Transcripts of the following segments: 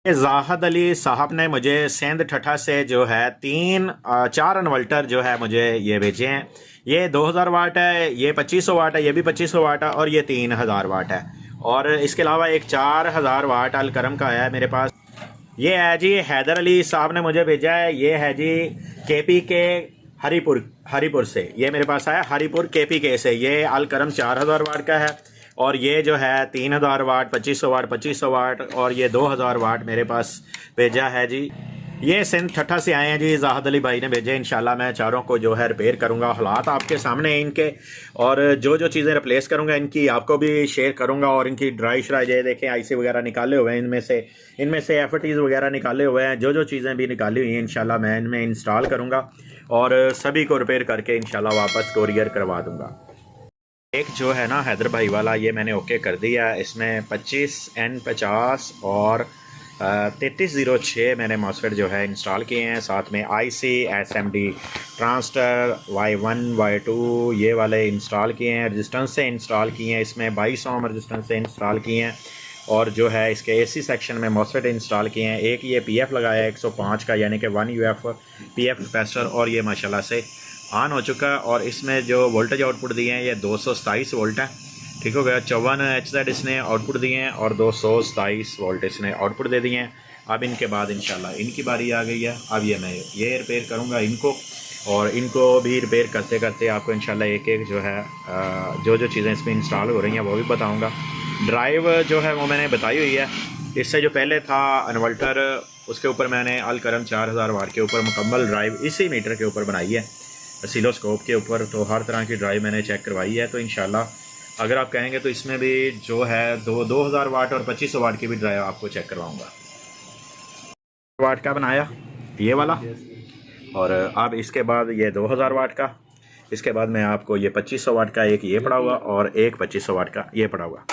जाहद अली साहब ने मुझे सेंध ठठा से जो है चार इन्वर्टर जो है मुझे ये भेजे हैं। ये 2000 वाट है, ये 2500 वाट है, ये भी 2500 वाट है और ये 3000 वाट है। और इसके अलावा एक 4000 वाट अलकरम का है मेरे पास। ये है जी हैदर अली साहब ने मुझे भेजा है। ये है जी केपी के हरीपुर से ये मेरे पास आया, हरीपुर केपी के से। ये अलकरम 4000 वाट का है और ये जो है 3000 वाट, 2500 वाट और ये 2000 वाट मेरे पास भेजा है जी। ये सिंध ठट्ठा से आए हैं जी, जाहद अली भाई ने भेजे। इंशाल्लाह मैं चारों को जो है रिपेयर करूंगा। हालात आपके सामने हैं इनके, और जो जो चीज़ें रिप्लेस करूंगा इनकी आपको भी शेयर करूंगा। और इनकी ड्राई श्राई ये देखें, आईसी वगैरह निकाले हुए हैं इनमें से एफटीज वगैरह निकाले हुए हैं। जो जो चीज़ें भी निकाली हुई हैं इंशाल्लाह मैं इनमें इंस्टॉल करूँगा और सभी को रिपेयर करके इंशाल्लाह वापस कोरियर करवा दूँगा। एक जो है ना हैदर भाई वाला, ये मैंने ओके कर दिया। इसमें 25N50 और 3306 मैंने मॉसफेट जो है इंस्टॉल किए हैं। साथ में IC SMD transistor Y1 Y2 ये वाले इंस्टॉल किए हैं। रजिस्टेंस से इंस्टॉल किए हैं, इसमें 22 ओम रजिस्टेंस से इंस्टॉल किए हैं। और जो है इसके AC सेक्शन में मॉसफेट इंस्टॉल किए हैं। एक ये PF लगाया है 105 का, यानी कि 1 UF PF कैपेसिटर, और ये माशाल्लाह से ऑन हो चुका है। और इसमें जो वोल्टेज आउटपुट दिए हैं ये 227 वोल्ट है। ठीक हो गया। 54 HZ इसने आउटपुट दिए हैं और 227 वोल्ट इसने आउटपुट दे दिए हैं। अब इनके बाद इंशाल्लाह इनकी बारी आ गई है। अब मैं ये रिपेयर करूँगा इनको, और इनको भी रिपेयर करते करते आपको इंशाल्लाह एक एक जो है जो जो चीज़ें इसमें इंस्टॉल हो रही हैं वो भी बताऊँगा। ड्राइव जो है वो मैंने बताई हुई है। इससे जो पहले था इन्वर्टर, उसके ऊपर मैंने अलकरम 4000 वाट के ऊपर मुकम्मल ड्राइव इसी मीटर के ऊपर बनाई है, सीलोस्कोप के ऊपर। तो हर तरह की ड्राइव मैंने चेक करवाई है। तो इंशाल्लाह अगर आप कहेंगे तो इसमें भी जो है 2000 वाट और 2500 वाट की भी ड्राइव आपको चेक करवाऊंगा। वाट का बनाया ये वाला, और अब इसके बाद ये 2000 वाट का। इसके बाद मैं आपको ये 2500 वाट का एक ये पड़ा हुआ और एक 2500 वाट का ये पड़ा हुआ।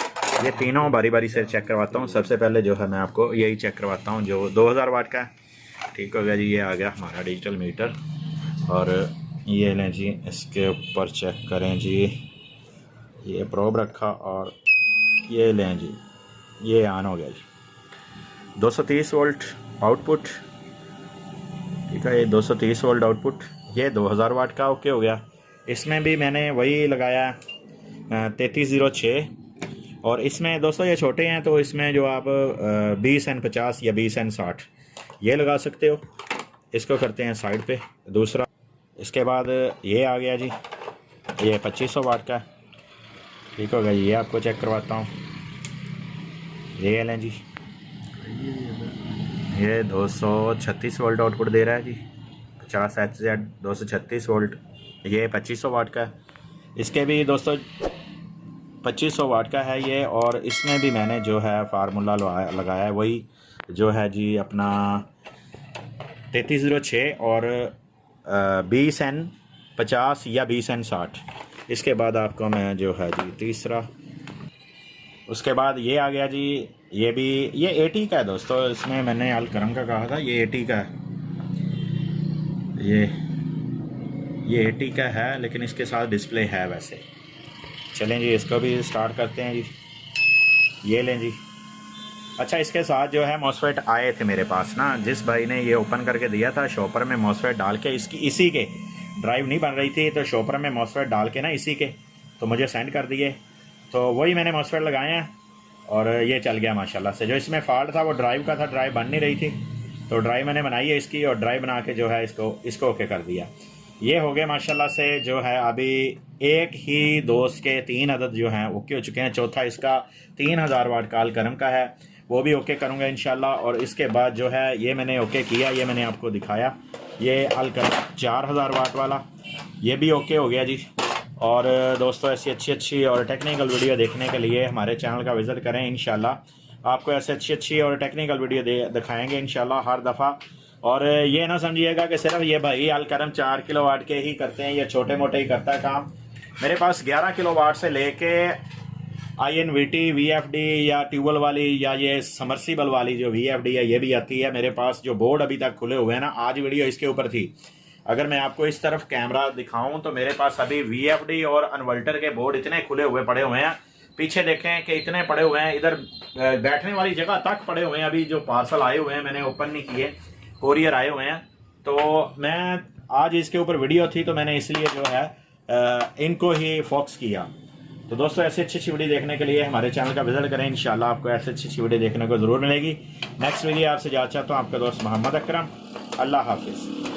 ये तीनों बारी बारी से चेक करवाता हूँ। सबसे पहले जो है मैं आपको यही चेक करवाता हूँ जो 2000 वाट का है। ठीक हो गया जी, ये आ गया हमारा डिजिटल मीटर। और ये लें जी, इसके ऊपर चेक करें जी, ये प्रोब रखा और ये लें जी, ये ऑन हो गया जी। 230 वोल्ट आउटपुट। ठीक है, ये 230 वोल्ट आउटपुट, ये 2000 वाट का ओके हो गया। इसमें भी मैंने वही लगाया 3306। और इसमें दोस्तों ये छोटे हैं तो इसमें जो आप 20N50 या 20N60 ये लगा सकते हो। इसको करते हैं साइड पे दूसरा। इसके बाद ये आ गया जी, ये 2500 वाट का। ठीक हो गया, ये आपको चेक करवाता हूँ। ये लें जी, ये 236 वोल्ट आउटपुट दे रहा है जी। 50 HZ 236 वोल्ट, ये 2500 वाट का। इसके भी दोस्तों 2500 वाट का है ये। और इसमें भी मैंने जो है फार्मूला लगाया है वही जो है जी अपना 3306 और 20N50 या 20N60। इसके बाद आपको मैं जो है जी तीसरा, उसके बाद ये आ गया जी। ये भी ये 80 का है दोस्तों। इसमें मैंने अलकरम का कहा था, ये 80 का है। ये 80 का है, लेकिन इसके साथ डिस्प्ले है वैसे। चलें जी, इसको भी स्टार्ट करते हैं जी। ये लें जी। अच्छा, इसके साथ जो है मॉसफेट आए थे मेरे पास ना, जिस भाई ने ये ओपन करके दिया था शॉपर में मॉसफेट डाल के, इसी के ड्राइव नहीं बन रही थी तो शॉपर में मॉसफेट डाल के ना इसी के तो मुझे सेंड कर दिए। तो वही मैंने मॉसफेट लगाए हैं और ये चल गया माशाल्लाह से। जो इसमें फॉल्ट था वो ड्राइव का था, ड्राइव बन नहीं रही थी तो ड्राइव मैंने बनाई है इसकी, और ड्राइव बना के जो है इसको ओके कर दिया। ये हो गए माशाल्लाह से। जो है अभी एक ही दोस्त के 3 अदद जो हैं ओके हो चुके हैं। चौथा इसका 3000 वाट का अलकरम का है, वो भी ओके करूँगा इंशाल्लाह। और इसके बाद जो है ये मैंने ओके किया, ये मैंने आपको दिखाया, ये अलकरम 4000 वाट वाला, ये भी ओके हो गया जी। और दोस्तों ऐसी अच्छी और टेक्निकल वीडियो देखने के लिए हमारे चैनल का विज़िट करें। इंशाल्लाह आपको ऐसे अच्छी और टेक्निकल वीडियो दिखाएंगे इंशाल्लाह हर दफ़ा। और ये ना समझिएगा कि सिर्फ ये भाई अलकरम 4 किलोवाट के ही करते हैं, ये छोटे मोटे ही करता है काम। मेरे पास 11 किलोवाट से लेके INVT VFD या ट्यूबवेल वाली या ये समरसीबल वाली जो VFD है ये भी आती है मेरे पास। जो बोर्ड अभी तक खुले हुए हैं ना, आज वीडियो इसके ऊपर थी। अगर मैं आपको इस तरफ कैमरा दिखाऊं तो मेरे पास अभी VFD और इन्वर्टर के बोर्ड इतने खुले हुए पड़े हुए हैं पीछे देखें कि इतने पड़े हुए हैं, इधर बैठने वाली जगह तक पड़े हुए हैं। अभी जो पार्सल आए हुए हैं मैंने ओपन नहीं किए, कोरियर आए हुए हैं। तो मैं आज इसके ऊपर वीडियो थी तो मैंने इसलिए जो है इनको ही फोकस किया। तो दोस्तों ऐसी अच्छी वीडियो देखने के लिए हमारे चैनल का विजिट करें। इंशाल्लाह आपको ऐसी अच्छी वीडियो देखने को ज़रूर मिलेगी। नेक्स्ट वीडियो आपसे जा चाहता हूँ, आपका दोस्त मोहम्मद अकरम। अल्लाह हाफिज़।